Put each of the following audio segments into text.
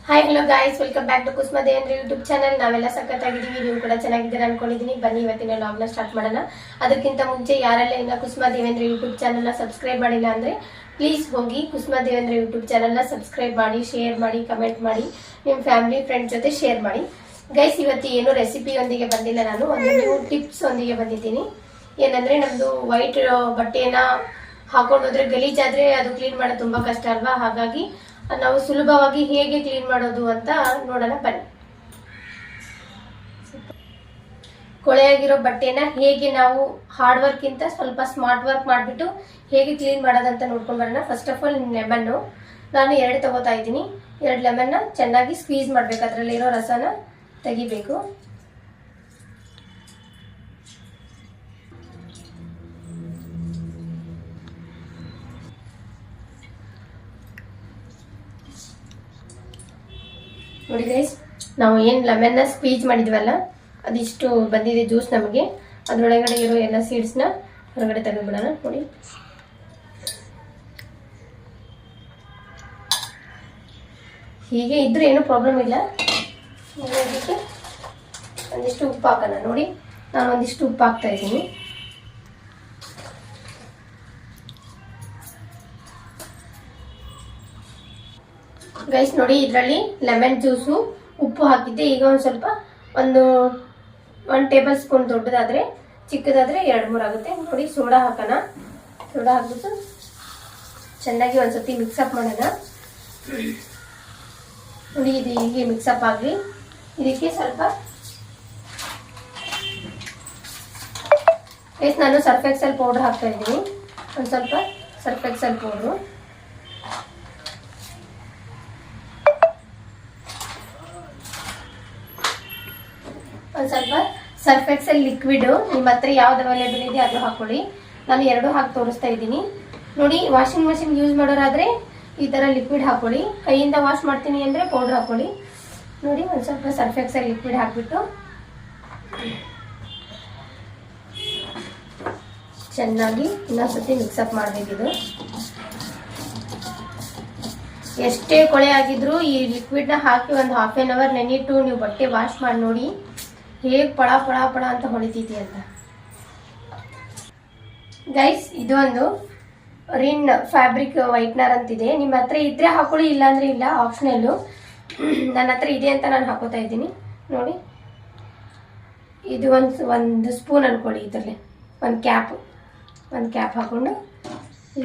Hi hello guys, welcome back to Kusuma Devendra YouTube channel. ನಾವೆಲ್ಲ ಸಖತ್ತಾಗಿದ್ದೀವಿ, ನೀವು ಕೂಡ ಚೆನ್ನಾಗಿದ್ದೀರಾ ಅನ್ಕೊಂಡಿದ್ದೀನಿ. ಬನ್ನಿ ಇವತ್ತಿನ ವ್ಲಾಗ್ನ ಸ್ಟಾರ್ಟ್ ಮಾಡೋಣ. ಅದಕ್ಕಿಂತ ಮುಂಚೆ ಯಾರೆಲ್ಲ ಇನ್ನ ಕುಸುಮ ದೇವೇಂದ್ರ ಯೂಟ್ಯೂಬ್ ಚಾನಲ್ನ ಸಬ್ಸ್ಕ್ರೈಬ್ ಮಾಡಿಲ್ಲ ಅಂದರೆ ಪ್ಲೀಸ್ ಹೋಗಿ ಕುಸುಮ ದೇವೇಂದ್ರ ಯೂಟ್ಯೂಬ್ ಚಾನಲ್ನ ಸಬ್ಸ್ಕ್ರೈಬ್ ಮಾಡಿ, ಶೇರ್ ಮಾಡಿ, ಕಮೆಂಟ್ ಮಾಡಿ, ನಿಮ್ಮ ಫ್ಯಾಮಿಲಿ ಫ್ರೆಂಡ್ಸ್ ಜೊತೆ ಶೇರ್ ಮಾಡಿ. ಗೈಸ್, ಇವತ್ತು ಏನು ರೆಸಿಪಿಯೊಂದಿಗೆ ಬಂದಿಲ್ಲ, ನಾನು ಒಂದು ನ್ಯೂ ಟಿಪ್ಸ್ ಒಂದಿಗೆ ಬಂದಿದ್ದೀನಿ. ಏನಂದರೆ ನಮ್ಮದು ವೈಟ್ ಬಟ್ಟೆನ ಹಾಕೊಂಡು ಹೋದ್ರೆ ಗಲೀಜಾದರೆ ಅದು ಕ್ಲೀನ್ ಮಾಡೋದು ತುಂಬ ಕಷ್ಟ ಅಲ್ವಾ. ಹಾಗಾಗಿ ನಾವು ಸುಲಭವಾಗಿ ಹೇಗೆ ಕ್ಲೀನ್ ಮಾಡೋದು ಅಂತ ನೋಡೋಣ ಬನ್ನಿ. ಕೊಳೆಯಾಗಿರೋ ಬಟ್ಟೆನ ಹೇಗೆ ನಾವು ಹಾರ್ಡ್ ವರ್ಕ್ ಇಂತ ಸ್ವಲ್ಪ ಸ್ಮಾರ್ಟ್ ವರ್ಕ್ ಮಾಡಿಬಿಟ್ಟು ಹೇಗೆ ಕ್ಲೀನ್ ಮಾಡೋದಂತ ನೋಡ್ಕೊಂಡು ಬರೋಣ. ಫಸ್ಟ್ ಆಫ್ ಆಲ್ ಲೆಮನ್ನು ನಾನು 2 ತಗೋತಾ ಇದ್ದೀನಿ. 2 ಲೆಮನ್ನ ಚೆನ್ನಾಗಿ ಸ್ಕ್ವೀಸ್ ಮಾಡಬೇಕು, ಅದರಲ್ಲಿರೋ ರಸನ ತೆಗಿಬೇಕು. ನೋಡಿ ಗೈಸ್, ನಾವು ಏನು ಲೆಮನ್ನ ಸ್ಕ್ವೀಜ್ ಮಾಡಿದ್ವಲ್ಲ ಅದಿಷ್ಟು ಬಂದಿದೆ ಜ್ಯೂಸ್ ನಮಗೆ. ಅದರೊಳಗಡೆ ಇರೋ ಎಲ್ಲ ಸೀಡ್ಸ್ನ ಹೊರಗಡೆ ತೆಗೆದುಬಿಡೋಣ. ನೋಡಿ, ಹೀಗೆ ಇದ್ರೆ ಏನೂ ಪ್ರಾಬ್ಲಮ್ ಇಲ್ಲ. ಅದಕ್ಕೆ ಒಂದಿಷ್ಟು ಉಪ್ಪು ಹಾಕೋಣ. ನೋಡಿ, ನಾನು ಒಂದಿಷ್ಟು ಉಪ್ಪು ಹಾಕ್ತಾ ಇದ್ದೀನಿ. ಗೈಸ್ ನೋಡಿ, ಇದರಲ್ಲಿ ಲೆಮನ್ ಜ್ಯೂಸು ಉಪ್ಪು ಹಾಕಿದ್ದೆ. ಈಗ ಒಂದು ಸ್ವಲ್ಪ ಒಂದು 1 ಟೇಬಲ್ ಸ್ಪೂನ್ ದೊಡ್ಡದಾದರೆ, ಚಿಕ್ಕದಾದರೆ 2-3 ಆಗುತ್ತೆ. ನೋಡಿ, ಸೋಡಾ ಹಾಕೋಣ. ಸೋಡಾ ಹಾಕ್ಬಿಟ್ಟು ಚೆನ್ನಾಗಿ ಒಂದ್ಸತಿ ಮಿಕ್ಸಪ್ ಮಾಡೋಣ. ನೋಡಿ, ಇದು ಹೀಗೆ ಮಿಕ್ಸಪ್ ಆಗಲಿ. ಇದಕ್ಕೆ ಸ್ವಲ್ಪ ಗೈಸ್ ನಾನು ಸರ್ಫ್ ಎಕ್ಸೆಲ್ ಪೌಡ್ರ್ ಹಾಕ್ತಾ ಇದ್ದೀನಿ. ಒಂದು ಸ್ವಲ್ಪ ಸರ್ಫ್ ಎಕ್ಸೆಲ್ ಪೌಡ್ರು, ಒಂದು ಸ್ವಲ್ಪ ಸರ್ಫ್ ಎಕ್ಸೆಲ್ ಲಿಕ್ವಿಡ್. ನಿಮ್ಮ ಹತ್ರ ಯಾವ್ದು ಅವೈಲೇಬಲ್ ಇದೆ ಅದು ಹಾಕೊಳ್ಳಿ. ನಾನು 2 ಹಾಕಿ ತೋರಿಸ್ತಾ ಇದ್ದೀನಿ. ನೋಡಿ, ವಾಷಿಂಗ್ ಮಷಿನ್ ಯೂಸ್ ಮಾಡೋರಾದರೆ ಈ ಥರ ಲಿಕ್ವಿಡ್ ಹಾಕೊಳ್ಳಿ. ಕೈಯಿಂದ ವಾಶ್ ಮಾಡ್ತೀನಿ ಅಂದರೆ ಪೌಡ್ರ್ ಹಾಕೊಳ್ಳಿ. ನೋಡಿ, ಒಂದು ಸ್ವಲ್ಪ ಸರ್ಫ್ ಎಕ್ಸೆಲ್ ಲಿಕ್ವಿಡ್ ಹಾಕಿಬಿಟ್ಟು ಚೆನ್ನಾಗಿ ಇನ್ನೊಂದ್ಸತಿ ಮಿಕ್ಸಪ್ ಮಾಡಬೇಕಿದು. ಎಷ್ಟೇ ಕೊಳೆ ಆಗಿದ್ರೂ ಈ ಲಿಕ್ವಿಡ್ನ ಹಾಕಿ ಒಂದು ½ hour ನೆನಿಟ್ಟು ನೀವು ಬಟ್ಟೆ ವಾಶ್ ಮಾಡಿ ನೋಡಿ ಹೇಗೆ ಪಳ ಪಳ ಪಳ ಅಂತ ಹೊಳಿತೈತಿ ಅಂತ. ಗೈಸ್, ಇದು ಒಂದು ರಿನ್ ಫ್ಯಾಬ್ರಿಕ್ ವೈಟ್ನರ್ ಅಂತಿದೆ. ನಿಮ್ಮ ಹತ್ರ ಇದ್ರೆ ಹಾಕೊಳ್ಳಿ, ಇಲ್ಲಾಂದ್ರೆ ಇಲ್ಲ, ಆಪ್ಷನಲ್ಲು. ನನ್ನ ಹತ್ರ ಇದೆ ಅಂತ ನಾನು ಹಾಕೋತಾ ಇದ್ದೀನಿ. ನೋಡಿ, ಇದು ಒಂದು ಸ್ಪೂನ್ ಅನ್ಕೊಳ್ಳಿ. ಇದರಲ್ಲಿ ಒಂದು ಕ್ಯಾಪ್ ಹಾಕೊಂಡು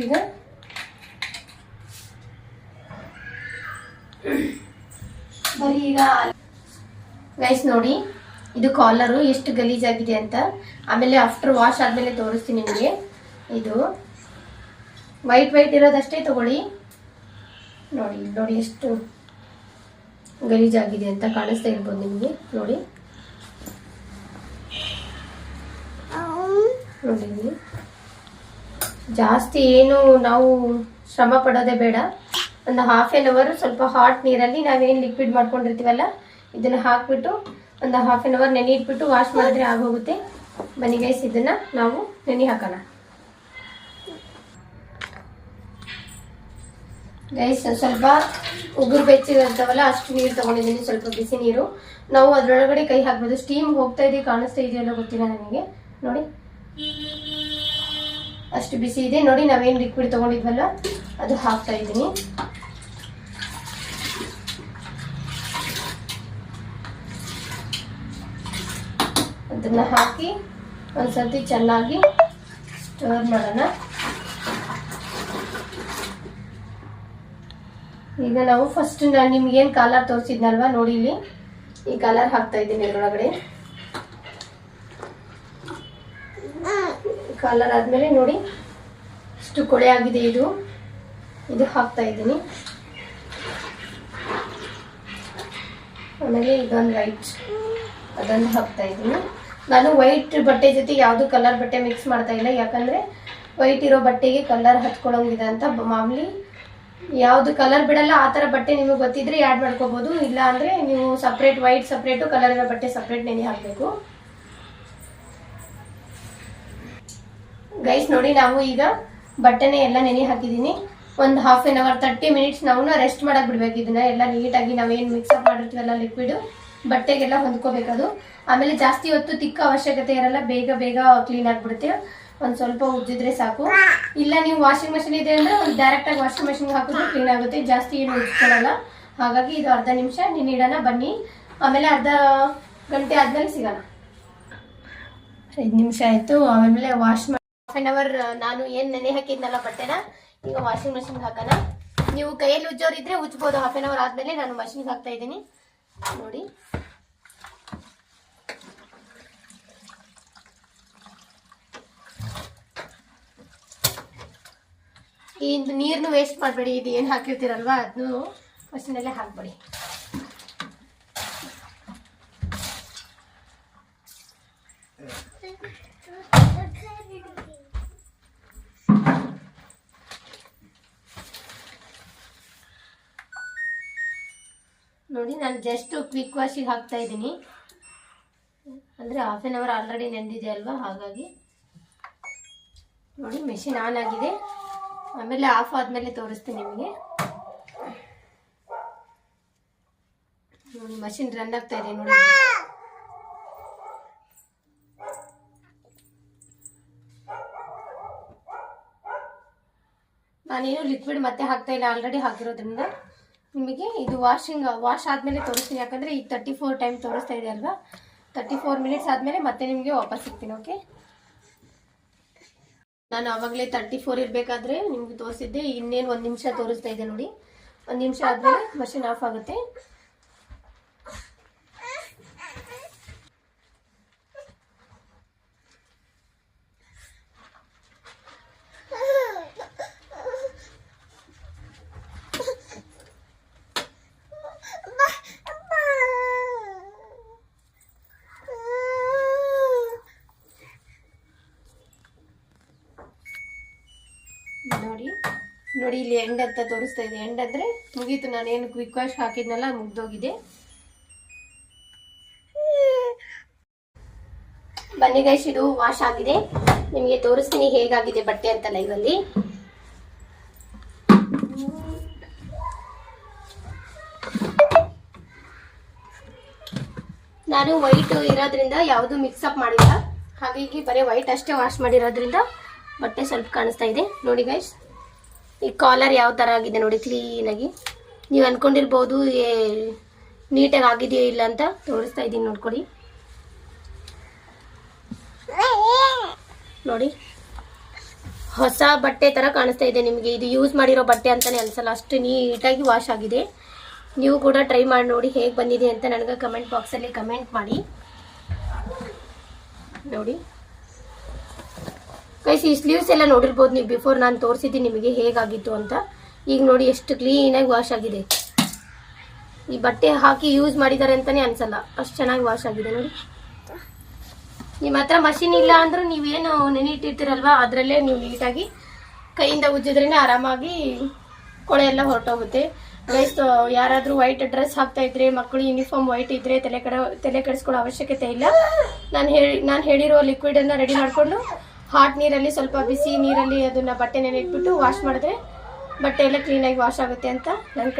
ಈಗ ಬರೀ ಈಗ ಗೈಸ್ ನೋಡಿ, ಇದು ಕಾಲರು ಎಷ್ಟು ಗಲೀಜಾಗಿದೆ ಅಂತ ಆಮೇಲೆ ಆಫ್ಟರ್ ವಾಶ್ ಆದಮೇಲೆ ತೋರಿಸ್ತೀನಿ ನಿಮಗೆ. ಇದು ವೈಟ್ ಇರೋದಷ್ಟೇ ತಗೊಳ್ಳಿ. ನೋಡಿ ಎಷ್ಟು ಗಲೀಜಾಗಿದೆ ಅಂತ ಕಾಣಿಸ್ತಾ ಇರ್ಬೋದು ನಿಮಗೆ. ನೋಡಿ ಜಾಸ್ತಿ ಏನು ನಾವು ಶ್ರಮ ಪಡೋದೇ ಬೇಡ. ಒಂದು ½ hour ಸ್ವಲ್ಪ ಹಾಟ್ ನೀರಲ್ಲಿ ನಾವೇನು ಲಿಕ್ವಿಡ್ ಮಾಡ್ಕೊಂಡಿರ್ತೀವಲ್ಲ ಇದನ್ನು ಹಾಕ್ಬಿಟ್ಟು ಒಂದು ½ hour ನೆನೆ ಇಟ್ಬಿಟ್ಟು ವಾಶ್ ಮಾಡಿದ್ರೆ ಆಗೋಗುತ್ತೆ. ಬನ್ನಿ ಗೈಸ್, ಇದನ್ನು ನಾವು ನೆನೆ ಹಾಕೋಣ. ಗೈಸ್, ಸ್ವಲ್ಪ ಉಗುರು ಬೆಚ್ಚಿರ್ತವಲ್ಲ ಅಷ್ಟು ನೀರು ತೊಗೊಂಡಿದ್ದೀನಿ, ಸ್ವಲ್ಪ ಬಿಸಿ ನೀರು. ನಾವು ಅದರೊಳಗಡೆ ಕೈ ಹಾಕ್ಬೋದು. ಸ್ಟೀಮ್ ಹೋಗ್ತಾ ಇದೆ, ಕಾಣಿಸ್ತಾ ಇದೆಯಲ್ಲ ಗೊತ್ತಿಲ್ಲ ನನಗೆ. ನೋಡಿ, ಅಷ್ಟು ಬಿಸಿ ಇದೆ. ನೋಡಿ, ನಾವೇನು ಲಿಕ್ವಿಡ್ ತೊಗೊಂಡಿದ್ವಲ್ಲ ಅದು ಹಾಕ್ತಾ ಇದ್ದೀನಿ. ಅದನ್ನು ಹಾಕಿ ಒಂದ್ಸತಿ ಚೆನ್ನಾಗಿ ಸ್ಟರ್ ಮಾಡೋಣ. ಈಗ ನಾವು ಫಸ್ಟ್ ನಾನು ನಿಮ್ಗೇನು ಕಲರ್ ತೋರಿಸಿದ್ನಲ್ವಾ, ನೋಡಿ ಇಲ್ಲಿ ಈ ಕಲರ್ ಹಾಕ್ತಾ ಇದ್ದೀನಿ. ಇದರೊಳಗಡೆ ಕಲರ್ ಆದಮೇಲೆ ನೋಡಿ ಇಷ್ಟು ಕೊಳೆ ಆಗಿದೆ. ಇದು ಹಾಕ್ತಾ ಇದ್ದೀನಿ. ಆಮೇಲೆ ಇದೊಂದು ವೈಟ್, ಅದನ್ನು ಹಾಕ್ತಾ ಇದ್ದೀನಿ. ನಾನು ವೈಟ್ ಬಟ್ಟೆ ಜೊತೆ ಯಾವುದು ಕಲರ್ ಬಟ್ಟೆ ಮಿಕ್ಸ್ ಮಾಡ್ತಾ ಇಲ್ಲ, ಯಾಕಂದರೆ ವೈಟ್ ಇರೋ ಬಟ್ಟೆಗೆ ಕಲರ್ ಹತ್ಕೊಳ್ಳೋಂಗಿದೆ ಅಂತ. ಮಾಮೂಲಿ ಯಾವುದು ಕಲರ್ ಬಿಡಲ್ಲ ಆ ಥರ ಬಟ್ಟೆ ನಿಮಗೆ ಗೊತ್ತಿದ್ರೆ ಆ್ಯಡ್ ಮಾಡ್ಕೋಬೋದು. ಇಲ್ಲ ಅಂದರೆ ನೀವು ಸಪ್ರೇಟ್ ವೈಟ್ ಸಪ್ರೇಟು, ಕಲರ್ ಇರೋ ಬಟ್ಟೆ ಸಪ್ರೇಟ್ ನೆನೆ ಹಾಕಬೇಕು. ಗೈಸ್ ನೋಡಿ, ನಾವು ಈಗ ಬಟ್ಟೆನೇ ಎಲ್ಲ ನೆನೆ ಹಾಕಿದ್ದೀನಿ. ಒಂದು ಹಾಫ್ ಆನ್ ಅವರ್ 30 ಮಿನಿಟ್ಸ್ ನಾವು ರೆಸ್ಟ್ ಮಾಡಕ್ ಬಿಡ್ಬೇಕು. ಇದನ್ನ ಎಲ್ಲ ನೀಟಾಗಿ ನಾವೇನು ಮಿಕ್ಸಪ್ ಮಾಡಿರ್ತೀವಲ್ಲ ಲಿಕ್ವಿಡ್ ಬಟ್ಟೆಗೆಲ್ಲ ಹೊಂದ್ಕೋಬೇಕದು. ಆಮೇಲೆ ಜಾಸ್ತಿ ಹೊತ್ತು ತಿಕ್ಕ ಅವಶ್ಯಕತೆ ಇರಲ್ಲ, ಬೇಗ ಬೇಗ ಕ್ಲೀನ್ ಆಗಿಬಿಡುತ್ತೆ. ಒಂದು ಸ್ವಲ್ಪ ಉಜ್ಜಿದ್ರೆ ಸಾಕು. ಇಲ್ಲ ನೀವು ವಾಷಿಂಗ್ ಮಷಿನ್ ಇದೆ ಅಂದ್ರೆ ಒಂದು ಡೈರೆಕ್ಟಾಗಿ ವಾಷಿಂಗ್ ಮಷಿನ್ಗೆ ಹಾಕಿದ್ರೆ ಕ್ಲೀನ್ ಆಗುತ್ತೆ, ಜಾಸ್ತಿ ಏನು ಉಜ್ಕೊಳ್ಳಲ್ಲ. ಹಾಗಾಗಿ ಇದು ಅರ್ಧ ನಿಮಿಷ ನೀಡೋಣ ಬನ್ನಿ. ಆಮೇಲೆ ಅರ್ಧ ಗಂಟೆ ಆದ್ಮೇಲೆ ಸಿಗೋಣ. 5 ನಿಮಿಷ ಆಯಿತು. ಆಮೇಲೆ ವಾಶ್ ಮಾಡಿ ಹಾಫ್ ಆನ್ ಅವರ್ ನಾನು ಏನು ನೆನೆ ಹಾಕಿದ್ನಲ್ಲ ಬಟ್ಟೆನ ಈಗ ವಾಷಿಂಗ್ ಮಷಿನ್ಗೆ ಹಾಕೋಣ. ನೀವು ಕೈಯಲ್ಲಿ ಉಜ್ಜೋರಿದ್ರೆ ಉಜ್ಬೋದು. ಹಾಫ್ ಆನ್ ಅವರ್ ಆದಮೇಲೆ ನಾನು ಮಷಿನ್ಗೆ ಹಾಕ್ತಾ ಇದ್ದೀನಿ ನೋಡಿ. ಈ ನೀರನ್ನು ವೇಸ್ಟ್ ಮಾಡಬೇಡಿ. ಇದು ಏನು ಹಾಕಿರ್ತೀರಲ್ವಾ ಅದನ್ನು ಮಷಿನಲ್ಲೇ ಹಾಕ್ಬೇಡಿ. ನೋಡಿ ನಾನು ಜಸ್ಟ್ ಕ್ವಿಕ್ ವಾಶಿಗೆ ಹಾಕ್ತಾ ಇದ್ದೀನಿ, ಅಂದರೆ ಹಾಫ್ ಆನ್ ಅವರ್ ಆಲ್ರೆಡಿ ನೆಂದಿದೆ ಅಲ್ವಾ, ಹಾಗಾಗಿ ನೋಡಿ ಮೆಷಿನ್ ಆನ್ ಆಗಿದೆ. ಆಮೇಲೆ ಆಫ್ ಆದಮೇಲೆ ತೋರಿಸ್ತೀನಿ ನಿಮಗೆ. ನೋಡಿ ಮಷಿನ್ ರನ್ ಆಗ್ತಾ ಇದೆ ನೋಡಿ. ನಾನೇನು ಲಿಕ್ವಿಡ್ ಮತ್ತೆ ಹಾಕ್ತಾ ಇಲ್ಲ, ಆಲ್ರೆಡಿ ಹಾಕಿರೋದ್ರಿಂದ ನಿಮಗೆ ಇದು ವಾಶ್ ಆದಮೇಲೆ ತೋರಿಸ್ತೀನಿ. ಯಾಕಂದರೆ ಈಗ 34 ಟೈಮ್ ತೋರಿಸ್ತಾ ಇದೆ ಅಲ್ವಾ, 34 ಮಿನಿಟ್ಸ್ ಆದಮೇಲೆ ಮತ್ತೆ ನಿಮಗೆ ವಾಪಸ್ ಸಿಗ್ತೀನಿ. ಓಕೆ, ನಾನು ಆವಾಗಲೇ 34 ಇರಬೇಕಾದ್ರೆ ನಿಮ್ಗೆ ತೋರಿಸಿದ್ದೆ. ಇನ್ನೇನು 1 ನಿಮಿಷ ತೋರಿಸ್ತಾ ಇದೆ ನೋಡಿ. 1 ನಿಮಿಷ ಆದಮೇಲೆ ಮಷಿನ್ ಆಫ್ ಆಗುತ್ತೆ. ನೋಡಿ ಇಲ್ಲಿ ಎಂಡ್ ಅಂತ ತೋರಿಸ್ತಾ ಇದೆ. ಎಂಡ್ ಅಂದರೆ ಮುಗೀತು, ನಾನೇನು ಕ್ವಿಕ್ ವಾಶ್ ಹಾಕಿದ್ನಲ್ಲ ಮುಗ್ದೋಗಿದೆ. ಬನ್ನಿ ಗೈಸ್, ಇದು ವಾಶ್ ಆಗಿದೆ. ನಿಮಗೆ ತೋರಿಸ್ತೀನಿ ಹೇಗಾಗಿದೆ ಬಟ್ಟೆ ಅಂತ ಲೈವಲ್ಲಿ. ನಾನು ವೈಟ್ ಇರೋದ್ರಿಂದ ಯಾವುದು ಮಿಕ್ಸಪ್ ಮಾಡಿಲ್ಲ, ಹಾಗಾಗಿ ಬರೀ ವೈಟ್ ಅಷ್ಟೇ ವಾಶ್ ಮಾಡಿರೋದ್ರಿಂದ ಬಟ್ಟೆ ಸ್ವಲ್ಪ ಕಾಣಿಸ್ತಾ ಇದೆ ನೋಡಿ ಗೈಸ್. ಈ ಕಾಲರ್ ಯಾವ ಥರ ಆಗಿದೆ ನೋಡಿ, ಕ್ಲೀನಾಗಿ. ನೀವು ಅಂದ್ಕೊಂಡಿರ್ಬೋದು ನೀಟಾಗಿ ಆಗಿದೆಯೋ ಇಲ್ಲ ಅಂತ. ತೋರಿಸ್ತಾ ಇದ್ದೀನಿ ನೋಡ್ಕೊಳ್ಳಿ. ನೋಡಿ ಹೊಸ ಬಟ್ಟೆ ಥರ ಕಾಣಿಸ್ತಾ ಇದೆ ನಿಮಗೆ. ಇದು ಯೂಸ್ ಮಾಡಿರೋ ಬಟ್ಟೆ ಅಂತಲೇ ಅನ್ಸಲ್ಲ, ಅಷ್ಟು ನೀಟಾಗಿ ವಾಶ್ ಆಗಿದೆ. ನೀವು ಕೂಡ ಟ್ರೈ ಮಾಡಿ ನೋಡಿ ಹೇಗೆ ಬಂದಿದೆ ಅಂತ ನನಗೆ ಕಮೆಂಟ್ ಬಾಕ್ಸಲ್ಲಿ ಕಮೆಂಟ್ ಮಾಡಿ ನೋಡಿ. ಗೈಸ್ ಈ ಸ್ಲೀವ್ಸ್ ಎಲ್ಲ ನೋಡಿರ್ಬೋದು ನೀವು, ಬಿಫೋರ್ ನಾನು ತೋರಿಸಿದ್ದೀನಿ ನಿಮಗೆ ಹೇಗಾಗಿತ್ತು ಅಂತ. ಈಗ ನೋಡಿ ಎಷ್ಟು ಕ್ಲೀನಾಗಿ ವಾಶ್ ಆಗಿದೆ. ಈ ಬಟ್ಟೆ ಹಾಕಿ ಯೂಸ್ ಮಾಡಿದ್ದಾರೆ ಅಂತಲೇ ಅನ್ಸಲ್ಲ, ಅಷ್ಟು ಚೆನ್ನಾಗಿ ವಾಶ್ ಆಗಿದೆ ನೋಡಿ. ನಿಮ್ಮ ಹತ್ರ ಮಷಿನ್ ಇಲ್ಲ ಅಂದರೂ ನೀವೇನು ನೆನಿಟ್ಟಿರ್ತೀರಲ್ವ ಅದರಲ್ಲೇ ನೀವು ನೀಟಾಗಿ ಕೈಯಿಂದ ಉಜ್ಜಿದ್ರೇ ಆರಾಮಾಗಿ ಕೊಳೆ ಎಲ್ಲ ಹೊರಟೋಗುತ್ತೆ. ಗೈಸ್ ಯಾರಾದರೂ ವೈಟ್ ಡ್ರೆಸ್ ಹಾಕ್ತಾ ಇದ್ರೆ, ಮಕ್ಕಳು ಯೂನಿಫಾರ್ಮ್ ವೈಟ್ ಇದ್ರೆ ತಲೆ ಕೆಡಿಸ್ಕೊಳ್ಳೋ ಅವಶ್ಯಕತೆ ಇಲ್ಲ. ನಾನು ಹೇಳಿರೋ ಲಿಕ್ವಿಡನ್ನು ರೆಡಿ ಮಾಡಿಕೊಂಡು ಹಾಟ್ ನೀರಲ್ಲಿ ಸ್ವಲ್ಪ ಬಿಸಿ ನೀರಲ್ಲಿ ಅದನ್ನು ಬಟ್ಟೆ ನೆನೆಟ್ಬಿಟ್ಟು ವಾಶ್ ಮಾಡಿದ್ರೆ ಬಟ್ಟೆ ಎಲ್ಲ ಕ್ಲೀನಾಗಿ ವಾಶ್ ಆಗುತ್ತೆ ಅಂತ ನನ್ನ